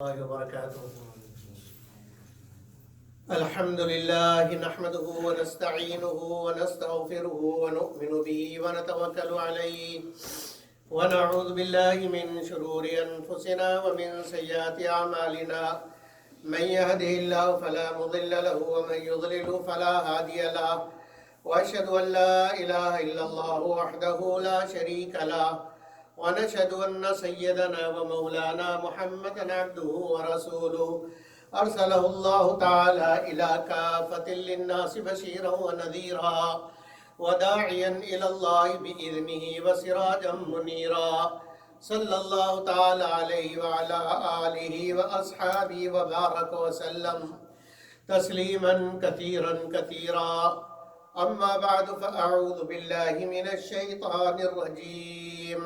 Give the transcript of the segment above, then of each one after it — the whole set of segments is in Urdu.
الله وبركاته. الحمد لله نحمده ونستعينه ونستغفره ونؤمن به ونتوكل عليه ونعوذ بالله من شرور أنفسنا ومن سيئات أعمالنا من يهده الله فلا مضل له ومن يضلل فلا هادي له وأشهد أن لا إله إلا الله وحده لا شريك له ونشهد أن سيدنا ومولانا محمدا عبده ورسوله أرسله الله تعالى إلى كافة للناس بشيرا ونذيرا وداعيا إلى الله بإذنه وسراجا منيرا صلى الله تعالى عليه وعلى آله وأصحابه وبارك وسلم تسليما كثيرا كثيرا. أما بعد فأعوذ بالله من الشيطان الرجيم.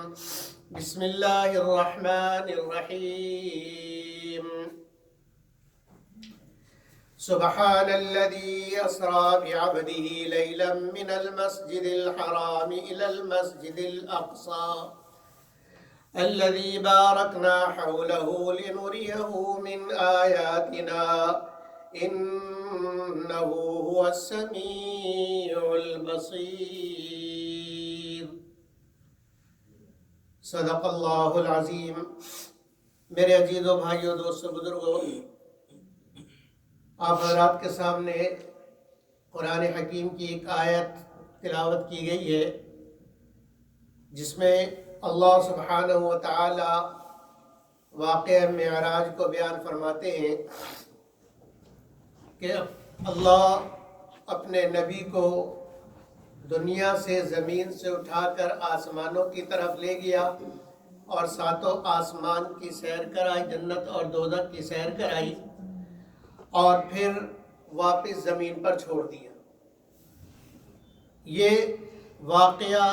بسم الله الرحمن الرحيم. سبحان الذي أسرى بعبده ليلا من المسجد الحرام إلى المسجد الأقصى الذي باركنا حوله لنريه من آياتنا إنه هو السميع البصير. صدق اللہ العظیم. میرے عزیزوں، بھائیوں، دوستوں، بزرگوں، آپ حضرات کے سامنے قرآن حکیم کی ایک آیت تلاوت کی گئی ہے جس میں اللہ سبحانہ و تعالی واقعہ معراج کو بیان فرماتے ہیں کہ اللہ اپنے نبی کو دنیا سے، زمین سے اٹھا کر آسمانوں کی طرف لے گیا اور ساتوں آسمان کی سیر کرائی، جنت اور دوزخ کی سیر کرائی اور پھر واپس زمین پر چھوڑ دیا. یہ واقعہ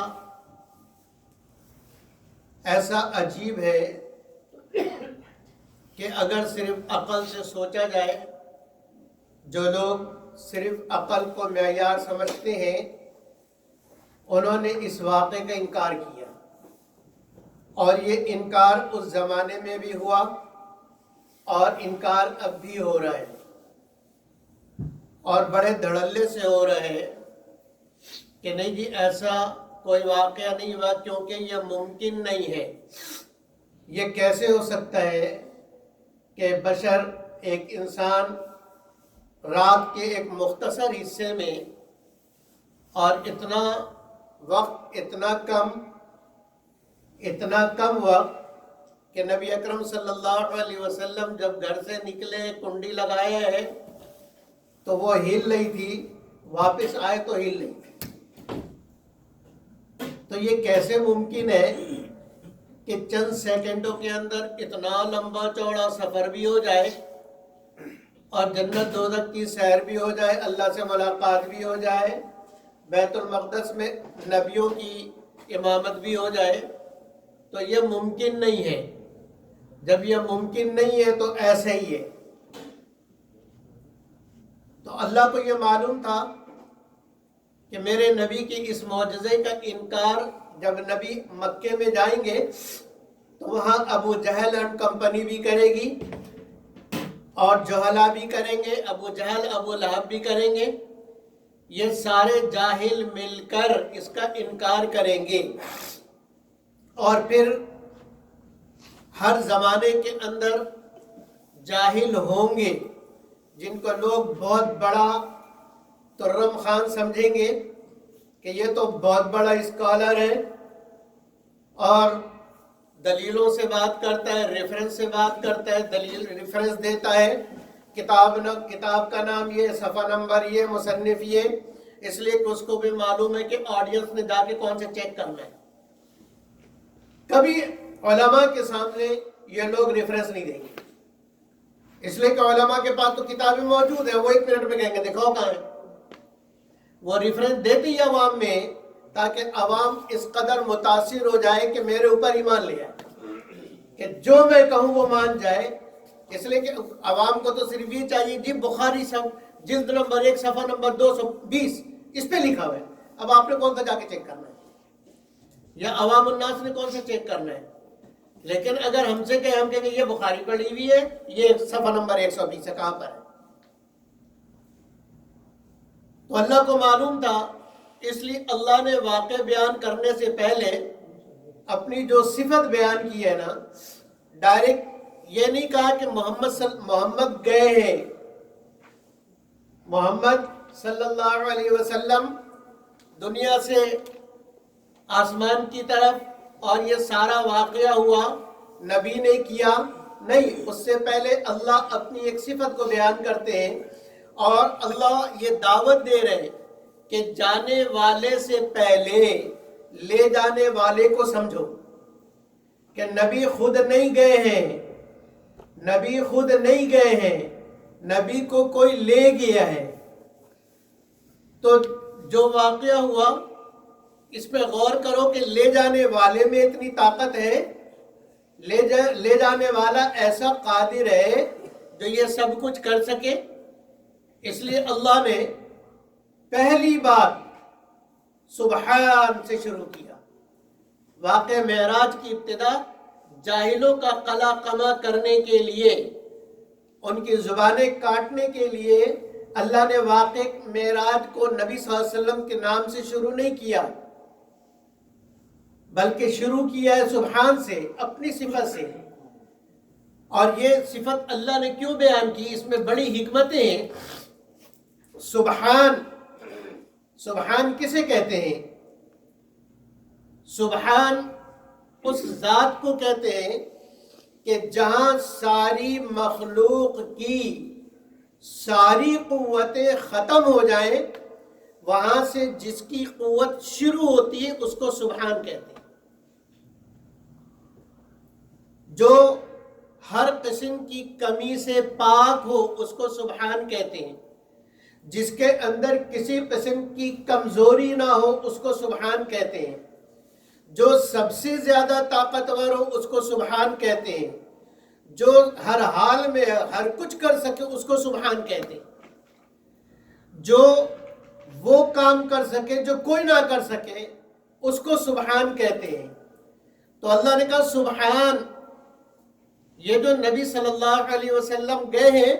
ایسا عجیب ہے کہ اگر صرف عقل سے سوچا جائے، جو لوگ صرف عقل کو معیار سمجھتے ہیں انہوں نے اس واقعے کا انکار کیا، اور یہ انکار اس زمانے میں بھی ہوا اور انکار اب بھی ہو رہا ہے، اور بڑے دھڑلے سے ہو رہا ہے کہ نہیں جی ایسا کوئی واقعہ نہیں ہوا، کیونکہ یہ ممکن نہیں ہے. یہ کیسے ہو سکتا ہے کہ بشر، ایک انسان رات کے ایک مختصر حصے میں اور اتنا وقت، اتنا کم وقت کہ نبی اکرم صلی اللہ علیہ وسلم جب گھر سے نکلے، کنڈی لگائے ہے تو وہ ہل رہی تھی، واپس آئے تو ہل رہی تھی. تو یہ کیسے ممکن ہے کہ چند سیکنڈوں کے اندر اتنا لمبا چوڑا سفر بھی ہو جائے اور جنت دوزخ کی سیر بھی ہو جائے، اللہ سے ملاقات بھی ہو جائے، بیت المقدس میں نبیوں کی امامت بھی ہو جائے؟ تو یہ ممکن نہیں ہے. جب یہ ممکن نہیں ہے تو ایسے ہی ہے. تو اللہ کو یہ معلوم تھا کہ میرے نبی کی اس معجزے کا انکار جب نبی مکے میں جائیں گے تو وہاں ابو جہل اینڈ کمپنی بھی کرے گی اور جہلا بھی کریں گے، ابو جہل، ابو لہب بھی کریں گے. یہ سارے جاہل مل کر اس کا انکار کریں گے، اور پھر ہر زمانے کے اندر جاہل ہوں گے جن کو لوگ بہت بڑا ترم خان سمجھیں گے کہ یہ تو بہت بڑا اسکالر ہے اور دلیلوں سے بات کرتا ہے، ریفرنس سے بات کرتا ہے، دلیل ریفرنس دیتا ہے، کتاب کا نام یہ، صفحہ نمبر یہ، مصنف یہ، اس لیے کہ اس کو بھی معلوم ہے کہ آڈینس نے جا کے کون سے چیک کرنا ہے. کبھی علماء کے سامنے یہ لوگ ریفرنس نہیں دیں گے، اس لیے کہ علماء کے پاس تو کتابیں موجود ہیں، وہ 1 منٹ میں کہیں گے دکھاؤ کہاں ہے. وہ ریفرنس دیتی ہے عوام میں تاکہ عوام اس قدر متاثر ہو جائے کہ میرے اوپر ایمان لے آئے، کہ جو میں کہوں وہ مان جائے. اس لیے کہ عوام کو تو صرف یہ چاہیے جی بخاری جلد نمبر 1 صفحہ نمبر 220 اس پہ لکھا ہوا ہے. اب آپ نے کون سا جا کے چیک کرنا ہے، یا عوام الناس نے کون سا چیک کرنا ہے؟ لیکن اگر ہم سے کہیں، ہم کہیں گے یہ بخاری پڑھی ہوئی ہے، یہ صفحہ نمبر 120 ہے، کہاں پر ہے؟ تو اللہ کو معلوم تھا، اس لیے اللہ نے واقع بیان کرنے سے پہلے اپنی جو صفت بیان کی ہے نا، ڈائریکٹ یہ نہیں کہا کہ محمد گئے ہیں، محمد صلی اللہ علیہ وسلم دنیا سے آسمان کی طرف اور یہ سارا واقعہ ہوا، نبی نے کیا نہیں، اس سے پہلے اللہ اپنی ایک صفت کو بیان کرتے ہیں، اور اللہ یہ دعوت دے رہے کہ جانے والے سے پہلے لے جانے والے کو سمجھو، کہ نبی خود نہیں گئے ہیں، نبی خود نہیں گئے ہیں، نبی کو کوئی لے گیا ہے۔ تو جو واقعہ ہوا اس پہ غور کرو کہ لے جانے والے میں اتنی طاقت ہے، لے جانے والا ایسا قادر ہے جو یہ سب کچھ کر سکے۔ اس لیے اللہ نے پہلی بار سبحان سے شروع کیا۔ واقع معراج کی ابتدا جاہلوں کا قلا قما کرنے کے لیے، ان کی زبانیں کاٹنے کے لیے اللہ نے واقع معراج کو نبی صلی اللہ علیہ وسلم کے نام سے شروع نہیں کیا، بلکہ شروع کیا ہے سبحان سے، اپنی صفت سے۔ اور یہ صفت اللہ نے کیوں بیان کی، اس میں بڑی حکمتیں ہیں۔ سبحان، سبحان کسے کہتے ہیں؟ سبحان اس ذات کو کہتے ہیں کہ جہاں ساری مخلوق کی ساری قوتیں ختم ہو جائیں، وہاں سے جس کی قوت شروع ہوتی ہے اس کو سبحان کہتے ہیں۔ جو ہر قسم کی کمی سے پاک ہو اس کو سبحان کہتے ہیں۔ جس کے اندر کسی قسم کی کمزوری نہ ہو اس کو سبحان کہتے ہیں۔ جو سب سے زیادہ طاقتور ہو اس کو سبحان کہتے ہیں۔ جو ہر حال میں ہر کچھ کر سکے اس کو سبحان کہتے ہیں۔ جو وہ کام کر سکے جو کوئی نہ کر سکے اس کو سبحان کہتے ہیں۔ تو اللہ نے کہا سبحان، یہ جو نبی صلی اللہ علیہ وسلم گئے ہیں،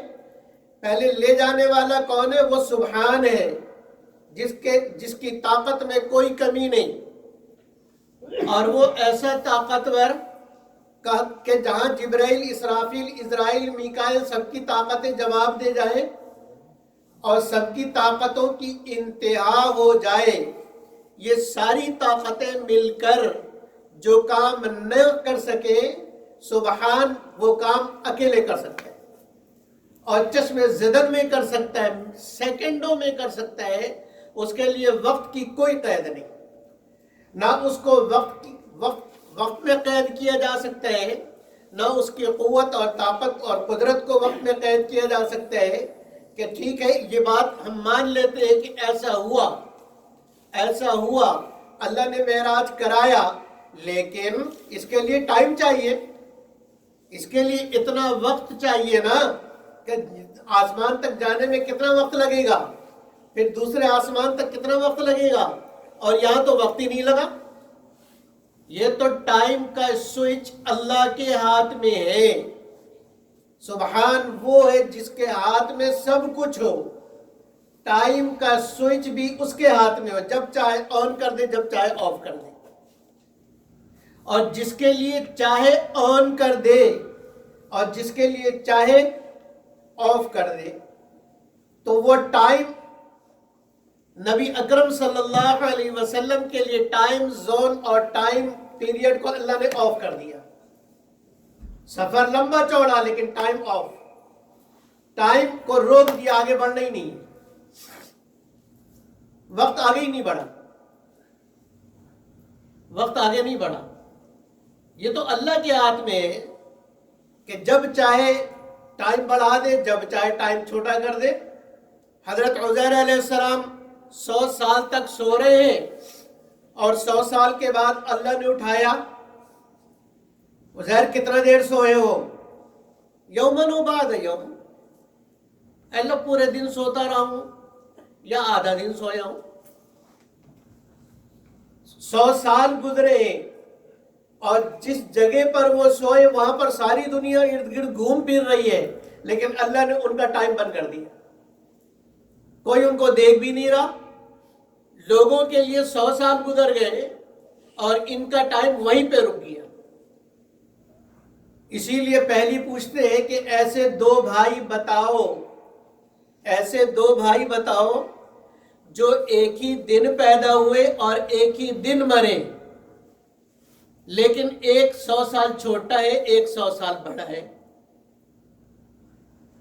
پہلے لے جانے والا کون ہے؟ وہ سبحان ہے، جس کی طاقت میں کوئی کمی نہیں، اور وہ ایسا طاقتور کہ جہاں جبرائیل، اسرافیل، عزرائیل، میکائیل سب کی طاقتیں جواب دے جائیں اور سب کی طاقتوں کی انتہا ہو جائے، یہ ساری طاقتیں مل کر جو کام نہ کر سکے، سبحان وہ کام اکیلے کر سکتا ہے، اور چشم زدن میں کر سکتا ہے، سیکنڈوں میں کر سکتا ہے۔ اس کے لیے وقت کی کوئی قید نہیں، نہ اس کو وقت میں قید کیا جا سکتا ہے، نہ اس کی قوت اور طاقت اور قدرت کو وقت میں قید کیا جا سکتا ہے کہ ٹھیک ہے یہ بات ہم مان لیتے ہیں کہ ایسا ہوا، اللہ نے معراج کرایا، لیکن اس کے لیے ٹائم چاہیے، اس کے لیے اتنا وقت چاہیے نا، کہ آسمان تک جانے میں کتنا وقت لگے گا، پھر دوسرے آسمان تک کتنا وقت لگے گا، اور یہاں تو وقت ہی نہیں لگا۔ یہ تو ٹائم کا سوئچ اللہ کے ہاتھ میں ہے۔ سبحان وہ ہے جس کے ہاتھ میں سب کچھ ہو، ٹائم کا سوئچ بھی اس کے ہاتھ میں ہو، جب چاہے آن کر دے، جب چاہے آف کر دے، اور جس کے لیے چاہے آن کر دے اور جس کے لیے چاہے آف کر دے۔ تو وہ ٹائم نبی اکرم صلی اللہ علیہ وسلم کے لیے ٹائم زون اور ٹائم پیریڈ کو اللہ نے آف کر دیا۔ سفر لمبا چوڑا لیکن ٹائم آف، ٹائم کو روک دیا، آگے بڑھنا ہی نہیں، وقت آگے ہی نہیں بڑھا، وقت آگے نہیں بڑھا۔ یہ تو اللہ کے ہاتھ میں ہے کہ جب چاہے ٹائم بڑھا دے، جب چاہے ٹائم چھوٹا کر دے۔ حضرت عزیر علیہ السلام 100 سال تک سو رہے ہیں، اور 100 سال کے بعد اللہ نے اٹھایا۔ عزیر کتنا دیر سوئے ہو؟ یومن و بعد یوم، اللہ پورے دن سوتا رہا ہوں یا آدھا دن سویا ہوں؟ 100 سال گزرے، اور جس جگہ پر وہ سوئے وہاں پر ساری دنیا ارد گرد گھوم پھر رہی ہے، لیکن اللہ نے ان کا ٹائم بند کر دیا، کوئی ان کو دیکھ بھی نہیں رہا۔ لوگوں کے لیے 100 سال گزر گئے اور ان کا ٹائم وہیں پہ رک گیا۔ اسی لیے پہلی پوچھتے ہیں کہ ایسے دو بھائی بتاؤ، ایسے دو بھائی بتاؤ جو ایک ہی دن پیدا ہوئے اور ایک ہی دن مرے، لیکن ایک 100 سال چھوٹا ہے، ایک 100 سال بڑا ہے۔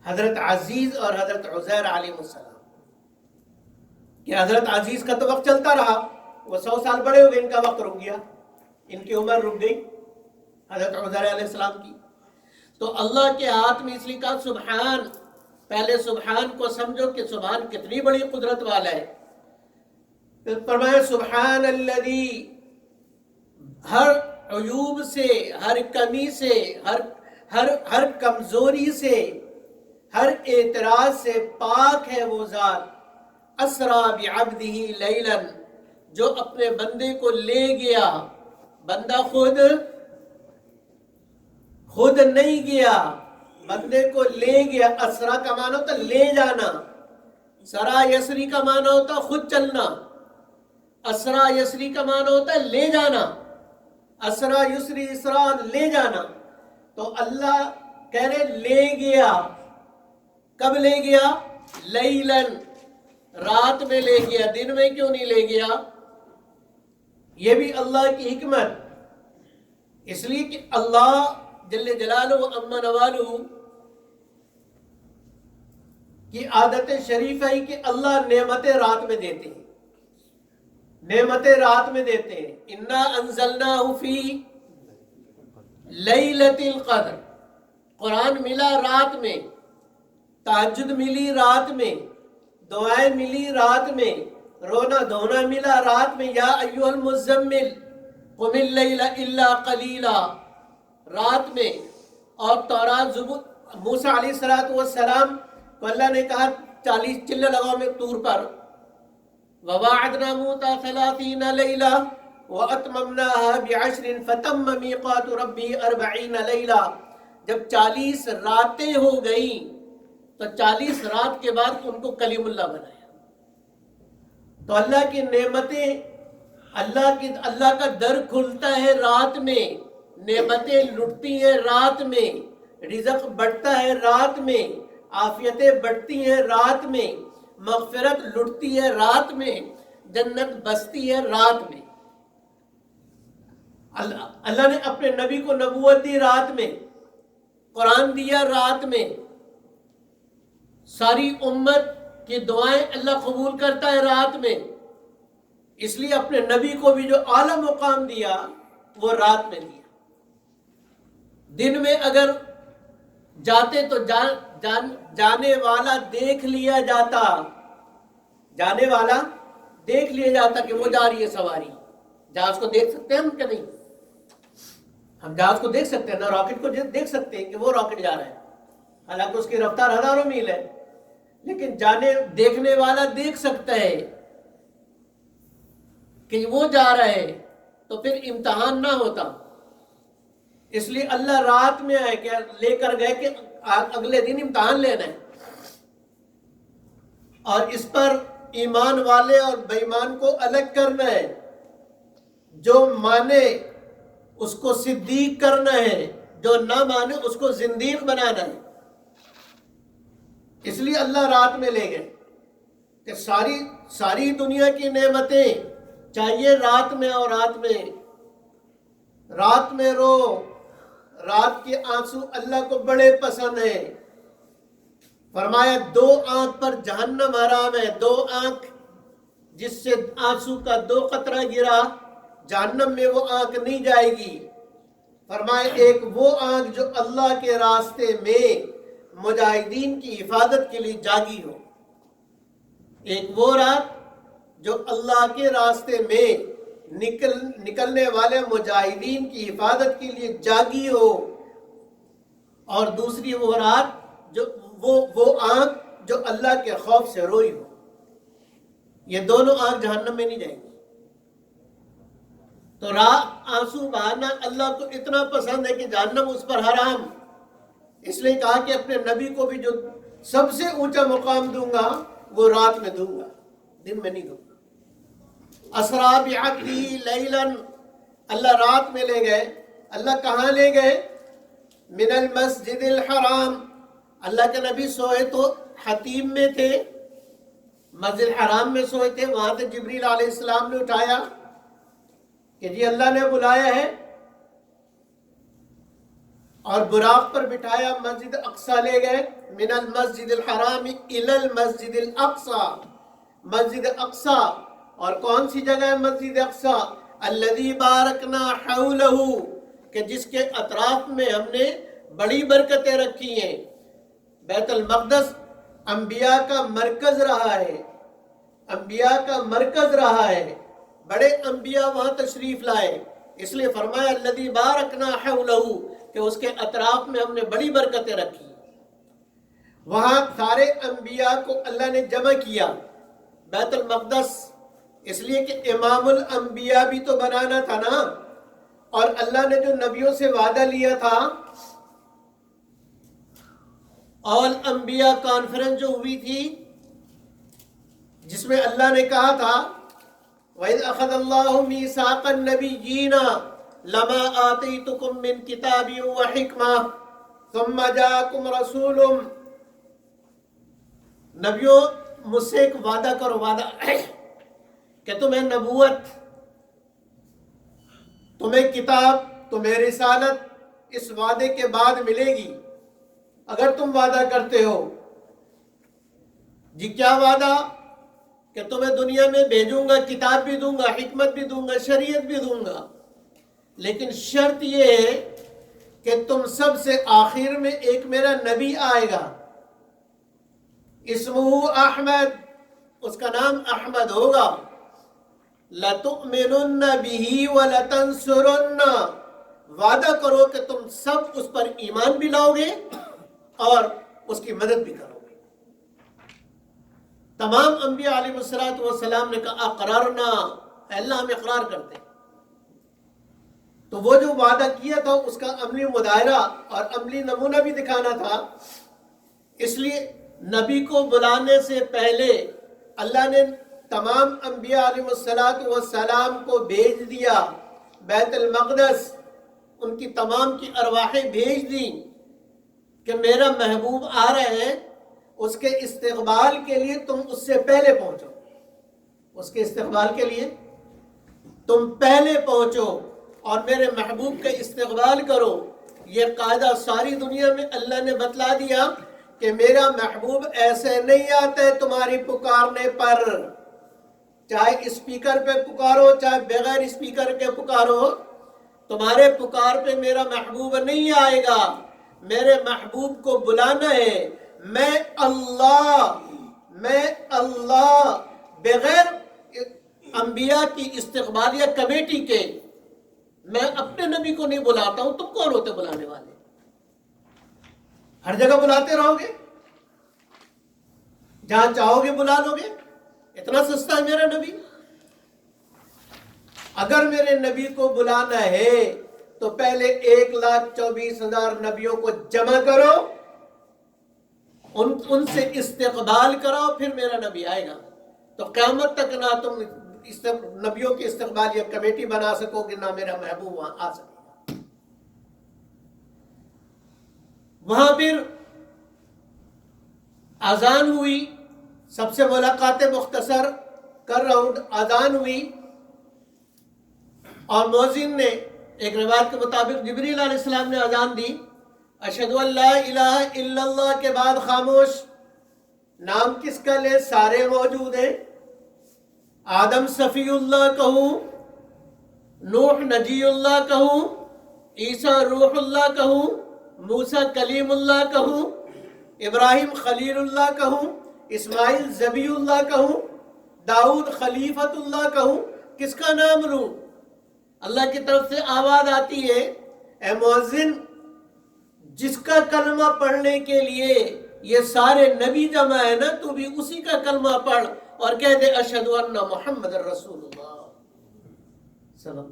حضرت عزیز اور حضرت عزیر علیہ السلام، کہ حضرت عزیز کا تو وقت چلتا رہا، وہ 100 سال بڑے ہو گئے، ان کا وقت رک گیا، ان کی عمر رک گئی حضرت عزیر علیہ السلام کی۔ تو اللہ کے ہاتھ میں اس لیے کہا سبحان، پہلے سبحان کو سمجھو کہ سبحان کتنی بڑی قدرت والا ہے۔ پھر فرمایا سبحان الذی، ہر عیوب سے، ہر کمی سے، ہر کمزوری سے، ہر اعتراض سے پاک ہے وہ ذات، اسرا بعبدہ لیلا، جو اپنے بندے کو لے گیا۔ بندہ خود نہیں گیا، بندے کو لے گیا۔ اسرا کا معنی ہوتا لے جانا، سرا یسری کا معنی ہوتا خود چلنا، اسرا یسری کا معنی ہوتا ہے لے جانا، اسرا یسری اسرا لے جانا۔ تو اللہ کہہ رہے لے گیا، کب لے گیا؟ لیلن، رات میں لے گیا، دن میں کیوں نہیں لے گیا؟ یہ بھی اللہ کی حکمت، اس لیے کہ اللہ جل جلالہ و عما نوالہ کی عادت شریف ہے کہ اللہ نعمتیں رات میں دیتے ہیں، نعمتیں رات میں دیتے ہیں۔ انا انزلناہ فی لیلۃ القدر، قرآن ملا رات میں، تہجد ملی رات میں، دعائیں ملی رات میں، رونا دھونا ملا رات میں۔ یا ایھا المزمل قم اللیل الا قلیلا، رات میں۔ اور تورات زبور، موسیٰ علیہ السلام کو اللہ نے کہا 40 چلے لگاؤ میں طور پر، وواعدنا موسیٰ 30 لیلہ واتممناها ب10 فتم میقات ربی 40 لیلہ۔ جب 40 راتیں ہو گئیں تو 40 رات کے بعد ان کو کلیم اللہ بنایا۔ تو اللہ کی نعمتیں، اللہ کا در کھلتا ہے رات میں، نعمتیں لٹتی ہیں رات میں، رزق بڑھتا ہے رات میں، عافیتیں بڑھتی ہیں رات میں، مغفرت لٹتی ہے رات میں، جنت بستی ہے رات میں۔ اللہ نے اپنے نبی کو نبوت دی رات میں، قرآن دیا رات میں، ساری امت کی دعائیں اللہ قبول کرتا ہے رات میں۔ اس لیے اپنے نبی کو بھی جو اعلیٰ مقام دیا وہ رات میں دیا۔ دن میں اگر جاتے تو جانے والا دیکھ لیا جاتا، جانے والا دیکھ لیا جاتا کہ وہ جا رہی ہے سواری۔ جہاز کو دیکھ سکتے ہیں ہم کہ نہیں؟ ہم جہاز کو دیکھ سکتے ہیں، نہ راکٹ کو دیکھ سکتے ہیں کہ وہ راکٹ جا رہا ہے، حالانکہ اس کی رفتار ہزاروں میل ہے، لیکن دیکھنے والا دیکھ سکتا ہے کہ وہ جا رہا ہے، تو پھر امتحان نہ ہوتا۔ اس لیے اللہ رات میں آئے کہ لے کر گئے کہ اگلے دن امتحان لینا ہے، اور اس پر ایمان والے اور بے ایمان کو الگ کرنا ہے، جو مانے اس کو صدیق کرنا ہے، جو نہ مانے اس کو زندیق بنانا ہے۔ اس لیے اللہ رات میں لے گئے کہ ساری دنیا کی نعمتیں چاہیے رات میں، اور رات میں رو، رات کے آنسو اللہ کو بڑے پسند ہیں۔ فرمایا 2 آنکھ پر جہنم حرام ہے، 2 آنکھ جس سے آنسو کا 2 قطرہ گرا جہنم میں وہ آنکھ نہیں جائے گی۔ فرمایا ایک وہ آنکھ جو اللہ کے راستے میں مجاہدین کی حفاظت کے لیے جاگی ہو، ایک وہ رات جو اللہ کے راستے میں نکلنے والے مجاہدین کی حفاظت کے لیے جاگی ہو، اور دوسری وہ رات جو وہ آنکھ جو اللہ کے خوف سے روئی ہو۔ یہ دونوں آنکھ جہنم میں نہیں جائیں گی۔ تو آنسو بہانا اللہ کو اتنا پسند ہے کہ جہنم اس پر حرام، اس لیے کہا کہ اپنے نبی کو بھی جو سب سے اونچا مقام دوں گا وہ رات میں دوں گا، دن میں نہیں دوں گا۔ اسرا بعبدی لیلاً، اللہ رات میں لے گئے۔ اللہ کہاں لے گئے؟ من المسجد الحرام، اللہ کے نبی سوئے تو حتیم میں تھے، مسجد حرام میں سوئے تھے، وہاں سے جبریل علیہ السلام نے اٹھایا کہ جی اللہ نے بلایا ہے، اور براق پر بٹھایا، مسجد اقصی لے گئے۔ من المسجد الحرام الی المسجد الاقصی، مسجد اقصی، اور کون سی جگہ ہے مسجد اقصی؟ الذی بارکنا حولہ، کہ جس کے اطراف میں ہم نے بڑی برکتیں رکھی ہیں۔ بیت المقدس انبیاء کا مرکز رہا ہے، انبیاء کا مرکز رہا ہے، بڑے انبیاء وہاں تشریف لائے، اس لیے فرمایا الذی بارکنا حولہ، کہ اس کے اطراف میں ہم نے بڑی برکتیں رکھی۔ وہاں سارے انبیاء کو اللہ نے جمع کیا بیت المقدس، اس لیے کہ امام الانبیاء بھی تو بنانا تھا نا، اور اللہ نے جو نبیوں سے وعدہ لیا تھا، آل انبیاء کانفرنس جو ہوئی تھی، جس میں اللہ نے کہا تھا وَإِذْ أَخَذَ اللَّهُ مِيثَاقَ النَّبِيِّينَ لَمَا آتَيْتُكُم مِّن كِتَابٍ وَحِكْمَةٍ ثُمَّ جَاءَكُمْ رَسُولٌ، نبیوں مجھ سے ایک وعدہ کرو، وعدہ کہ تمہیں نبوت، تمہیں کتاب، تمہیں رسالت اس وعدے کے بعد ملے گی اگر تم وعدہ کرتے ہو۔ جی کیا وعدہ؟ کہ تمہیں دنیا میں بھیجوں گا، کتاب بھی دوں گا، حکمت بھی دوں گا، شریعت بھی دوں گا، لیکن شرط یہ ہے کہ تم سب سے آخر میں ایک میرا نبی آئے گا، اسمہ احمد، اس کا نام احمد ہوگا۔ لَتُؤْمِنُنَّ بِهِ وَلَتَنْصُرُنَّ، وعدہ کرو کہ تم سب اس پر ایمان بھی لاؤ گے اور اس کی مدد بھی کرو گے۔ تمام انبیاء علیہ السلام نے کہا اقررنا، اے اللہ ہم اقرار کرتے ہیں۔ تو وہ جو وعدہ کیا تھا اس کا عملی مظاہرہ اور عملی نمونہ بھی دکھانا تھا، اس لیے نبی کو بلانے سے پہلے اللہ نے تمام انبیاء علیہ السلام کو بھیج دیا بیت المقدس، ان کی تمام کی ارواحیں بھیج دیں کہ میرا محبوب آ رہے ہیں، اس کے استقبال کے لیے تم اس سے پہلے پہنچو، اس کے استقبال کے لیے تم پہلے پہنچو اور میرے محبوب کا استقبال کرو۔ یہ قاعدہ ساری دنیا میں اللہ نے بتلا دیا کہ میرا محبوب ایسے نہیں آتا ہے تمہاری پکارنے پر، چاہے اسپیکر پہ پکارو چاہے بغیر اسپیکر کے پکارو، تمہارے پکار پہ میرا محبوب نہیں آئے گا۔ میرے محبوب کو بلانا ہے، میں اللہ بغیر انبیاء کی استقبالیہ کمیٹی کے میں اپنے نبی کو نہیں بلاتا ہوں۔ تم کون ہوتے بلانے والے؟ ہر جگہ بلاتے رہو گے، جہاں چاہو گے بلا لو گے؟ اتنا سستا ہے میرا نبی؟ اگر میرے نبی کو بلانا ہے تو پہلے 1,24,000 نبیوں کو جمع کرو، ان سے استقبال کراؤ، پھر میرا نبی آئے گا۔ تو قیامت تک نہ تم نبیوں کی استقبالیہ کمیٹی بنا سکو گے، نہ میرا محبوب وہاں آ سکے گا۔ وہاں پھر اذان ہوئی، سب سے ملاقات مختصر کر رہا ہوں، اذان ہوئی اور مؤذن نے ایک روایت کے مطابق جبریل علیہ السلام نے اذان دی، اشہدو ان لا الہ الا اللہ کے بعد خاموش۔ نام کس کا لے؟ سارے موجود ہیں، آدم صفی اللہ کہوں، نوح نجی اللہ کہوں، عیسیٰ روح اللہ کہوں، موسیٰ کلیم اللہ کہوں، ابراہیم خلیل اللہ کہوں، اسماعیل ذبی اللہ کہوں، داؤد خلیفت اللہ کہوں، کس کا نام لوں؟ اللہ کی طرف سے آواز آتی ہے، اے مؤذن، جس کا کلمہ پڑھنے کے لیے یہ سارے نبی جمع ہے نا، تو بھی اسی کا کلمہ پڑھ اور کہہ دے اشہدو ان محمد رسول اللہ صلی اللہ علیہ وسلم۔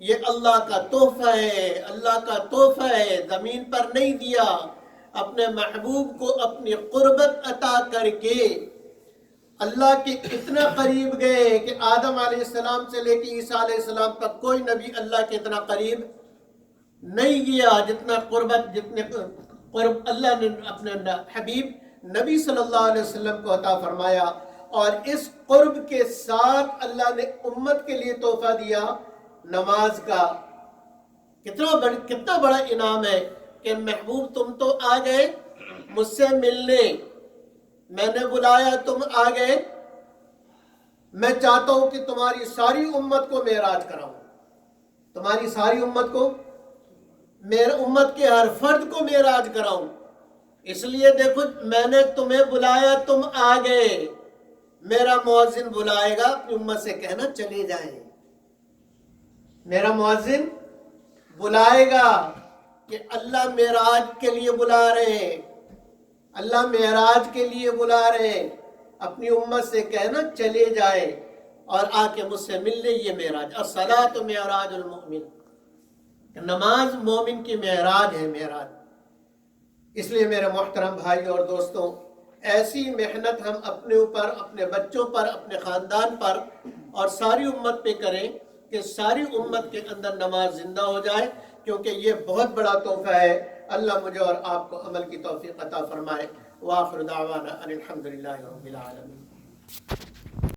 یہ اللہ کا تحفہ ہے، اللہ کا تحفہ ہے، زمین پر نہیں دیا، اپنے محبوب کو اپنی قربت عطا کر کے اللہ کے اتنا قریب گئے کہ آدم علیہ السلام سے لے کے عیسیٰ علیہ السلام تک کوئی نبی اللہ کے اتنا قریب نہیں گیا جتنا جتنے قرب اللہ نے اپنے حبیب نبی صلی اللہ علیہ وسلم کو عطا فرمایا۔ اور اس قرب کے ساتھ اللہ نے امت کے لیے تحفہ دیا نماز کا۔ کتنا بڑا انعام ہے کہ محبوب تم تو آ گئے مجھ سے ملنے، میں نے بلایا تم آ گئے، میں چاہتا ہوں کہ تمہاری ساری امت کو معراج کراؤں، تمہاری ساری امت کو، میرے امت کے ہر فرد کو معراج کراؤں۔ اس لیے دیکھو میں نے تمہیں بلایا، تم آ گئے، میرا مؤذن بلائے گا، اپنی امت سے کہنا چلے جائیں۔ میرا مؤذن بلائے گا کہ اللہ معراج کے لیے بلا رہے ہیں، اللہ معراج کے لیے بلا رہے ہیں، اپنی امت سے کہنا چلے جائے اور آ کے مجھ سے مل لے۔ یہ معراج، الصلاۃ معراج المؤمن، نماز مومن کی معراج ہے، معراج۔ اس لیے میرے محترم بھائی اور دوستوں، ایسی محنت ہم اپنے اوپر، اپنے بچوں پر، اپنے خاندان پر اور ساری امت پہ کریں کہ ساری امت کے اندر نماز زندہ ہو جائے، کیونکہ یہ بہت بڑا تحفہ ہے۔ اللہ مجھے اور آپ کو عمل کی توفیق عطا فرمائے۔ وآخر دعوانا ان الحمد للہ رب العالمین۔